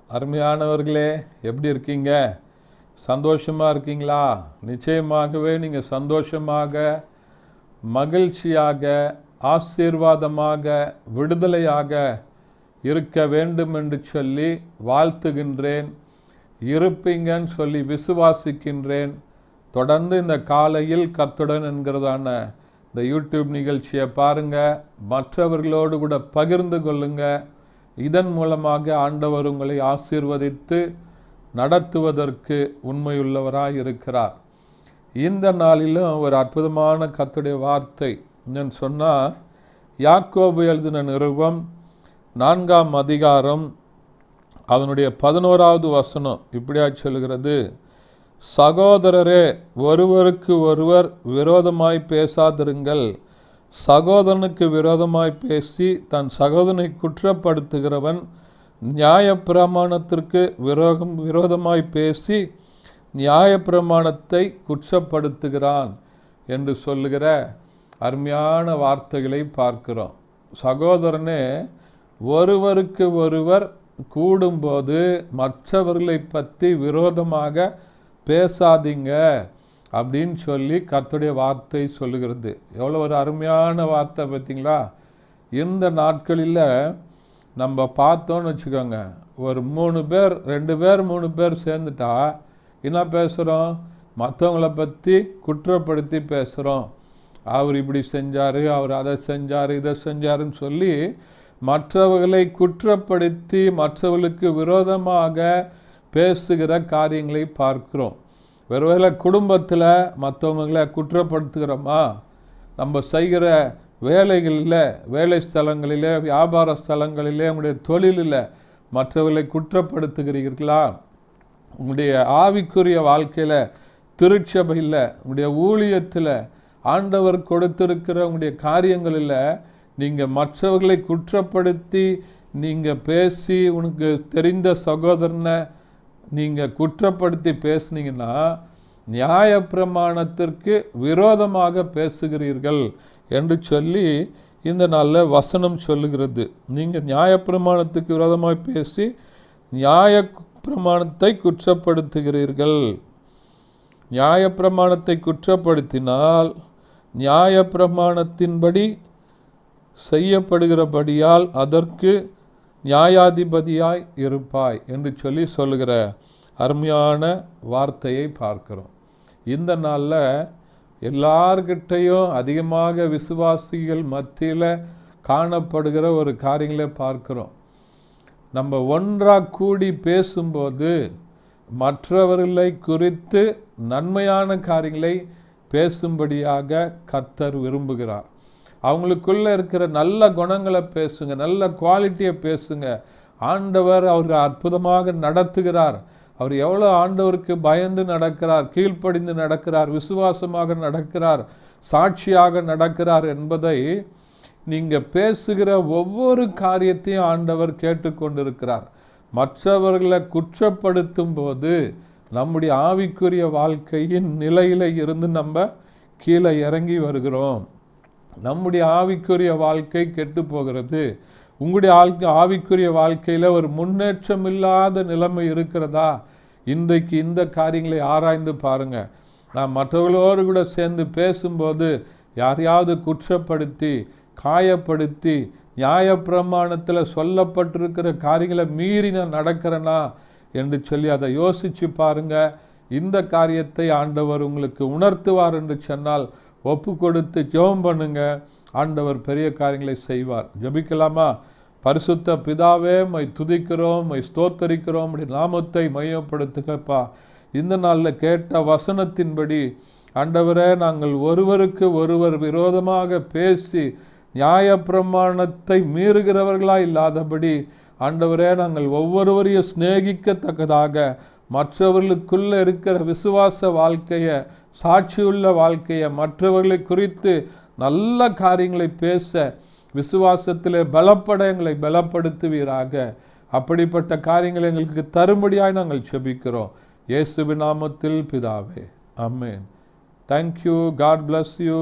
அருமையானவர்களே, எப்படி இருக்கீங்க? சந்தோஷமாக இருக்கீங்களா? நிச்சயமாகவே நீங்கள் சந்தோஷமாக, மகிழ்ச்சியாக, ஆசீர்வாதமாக, விடுதலையாக இருக்க வேண்டும் என்று சொல்லி வாழ்த்துகின்றேன். இருப்பீங்கன்னு சொல்லி விசுவாசிக்கின்றேன். தொடர்ந்து இந்த காலையில் கர்த்தருடன் என்கிறதான இந்த யூடியூப் நிகழ்ச்சியை பாருங்கள், மற்றவர்களோடு கூட பகிர்ந்து கொள்ளுங்கள். இதன் மூலமாக ஆண்டவர் உங்களை ஆசீர்வதித்து நடத்துவதற்கு உண்மையுள்ளவராய் இருக்கிறார். இந்த நாளிலும் ஒரு அற்புதமான கர்த்தருடைய வார்த்தை என்னன்னு சொன்னால், யாக்கோபு எழுதின நிருபம் 4ஆம் அதிகாரம் அதனுடைய 11வது வசனம் இப்படியா சொல்கிறது: சகோதரரே, ஒருவருக்கு ஒருவர் விரோதமாய் பேசாதிருங்கள். சகோதரனுக்கு விரோதமாய் பேசி தன் சகோதரனை குற்றப்படுத்துகிறவன் நியாயப்பிரமாணத்திற்கு விரோதமாய் பேசி நியாயப்பிரமாணத்தை குற்றப்படுத்துகிறான் என்று சொல்லுகிற அருமையான வார்த்தைகளை பார்க்கிறோம். சகோதரனே, ஒருவருக்கு ஒருவர் கூடும்போது மற்றவர்களை பற்றி விரோதமாக பேசாதீங்க அப்படின்னு சொல்லி கர்த்தருடைய வார்த்தை சொல்லுகிறது. எவ்வளோ ஒரு அருமையான வார்த்தை பார்த்தீங்களா? இந்த நாட்களில் நம்ம பார்த்தோன்னு வச்சுக்கோங்க, ஒரு 3 பேர் 2 பேர் 3 பேர் சேர்ந்துட்டா என்ன பேசுகிறோம்? மற்றவங்கள பற்றி குற்றப்படுத்தி பேசுகிறோம். அவர் இப்படி செஞ்சார், அவர் அதை செஞ்சார், இதை செஞ்சாருன்னு சொல்லி மற்றவர்களை குற்றப்படுத்தி மற்றவர்களுக்கு விரோதமாக பேசுகிற காரியங்களை பார்க்கிறோம். ஒருவேளை குடும்பத்தில் மற்றவங்களை குற்றப்படுத்துகிறோமா? நம்ம செய்கிற வேலைகளில், வேலை ஸ்தலங்களிலே, வியாபார ஸ்தலங்களிலே, உங்களுடைய தொழிலில் மற்றவர்களை குற்றப்படுத்துகிறீர்களா? உங்களுடைய ஆவிக்குரிய வாழ்க்கையில், திருச்சபையில், உங்களுடைய ஊழியத்தில், ஆண்டவர் கொடுத்திருக்கிற உங்களுடைய காரியங்களில் நீங்கள் மற்றவர்களை குற்றப்படுத்தி நீங்கள் பேசி உனக்கு தெரிந்த சகோதரனை நீங்கள் குற்றப்படுத்தி பேசுனீங்கன்னா நியாயப்பிரமாணத்திற்கு விரோதமாக பேசுகிறீர்கள் என்று சொல்லி இந்த நாளில் வசனம் சொல்லுகிறது. நீங்கள் நியாயப்பிரமாணத்துக்கு விரோதமாக பேசி நியாயப்பிரமாணத்தை குற்றப்படுத்துகிறீர்கள். நியாயப்பிரமாணத்தை குற்றப்படுத்தினால் நியாயப்பிரமாணத்தின்படி செய்யப்படுகிறபடியால் அதற்கு நியாயாதிபதியாய் இருப்பாய் என்று சொல்லி சொல்லுகிற அருமையான வார்த்தையை பார்க்கிறோம். இந்த நாளில் எல்லார்கிட்டையும் அதிகமாக விசுவாசிகள் மத்தியில் காணப்படுகிற ஒரு காரியங்களை பார்க்கிறோம். நம்ம ஒன்றாக கூடி பேசும்போது மற்றவர்களை குறித்து நன்மையான காரியங்களை பேசும்படியாக கர்த்தர் விரும்புகிறார். அவங்களுக்குள்ளே இருக்கிற நல்ல குணங்களை பேசுங்க, நல்ல குவாலிட்டியை பேசுங்க. ஆண்டவர் அவர் அற்புதமாக நடத்துகிறார். அவர் எவ்வளோ ஆண்டவருக்கு பயந்து நடக்கிறார், கீழ்ப்படிந்து நடக்கிறார், விசுவாசமாக நடக்கிறார், சாட்சியாக நடக்கிறார் என்பதை நீங்கள் பேசுகிற ஒவ்வொரு காரியத்தையும் ஆண்டவர் கேட்டுக்கொண்டிருக்கிறார். மற்றவர்களை குற்றப்படுத்தும் போது நம்முடைய ஆவிக்குரிய வாழ்க்கையின் நிலையில் இருந்து நம்ம கீழே இறங்கி வருகிறோம். நம்முடைய ஆவிக்குரிய வாழ்க்கை கெட்டு போகிறது. உங்களுடைய ஆவிக்குரிய வாழ்க்கையில் ஒரு முன்னேற்றம் இல்லாத நிலைமை இருக்கிறதா? இன்றைக்கு இந்த காரியங்களை ஆராய்ந்து பாருங்கள். நான் மற்றவர்களோடு கூட சேர்ந்து பேசும்போது யாரையாவது குற்றப்படுத்தி காயப்படுத்தி நியாயப்பிரமாணத்தில் சொல்லப்பட்டிருக்கிற காரியங்களை மீறி நான் நடக்கிறேனா என்று சொல்லி அதை யோசித்து பாருங்கள். இந்த காரியத்தை ஆண்டவர் உங்களுக்கு உணர்த்துவார் என்று சொன்னால் ஒப்பு கொடுத்து ஜெபம் பண்ணுங்க. ஆண்டவர் பெரிய காரியங்களை செய்வார். ஜெபிக்கலாமா? பரிசுத்த பிதாவே, மை துதிக்கிறோம், மை ஸ்தோத்தரிக்கிறோம், நாமத்தை மையப்படுத்துங்கப்பா. இந்த நாளில் கேட்ட வசனத்தின்படி ஆண்டவரே, நாங்கள் ஒருவருக்கு ஒருவர் விரோதமாக பேசி நியாயப்பிரமாணத்தை மீறுகிறவர்களாக இல்லாதபடி ஆண்டவரே, நாங்கள் ஒவ்வொருவரையும் சிநேகிக்கத்தக்கதாக மற்றவர்களுக்குள்ளே இருக்கிற விசுவாச வாழ்க்கையை, சாட்சியுள்ள வாழ்க்கையை, மற்றவர்களை குறித்து நல்ல காரியங்களை பேச விசுவாசத்திலே பலப்பட எங்களை பலப்படுத்துவீராக. அப்படிப்பட்ட காரியங்களை எங்களுக்கு தரும்படியாய் நாங்கள் ஜெபிக்கிறோம். இயேசுவின் நாமத்தில் பிதாவே, ஆமென். தேங்க்யூ. God bless you.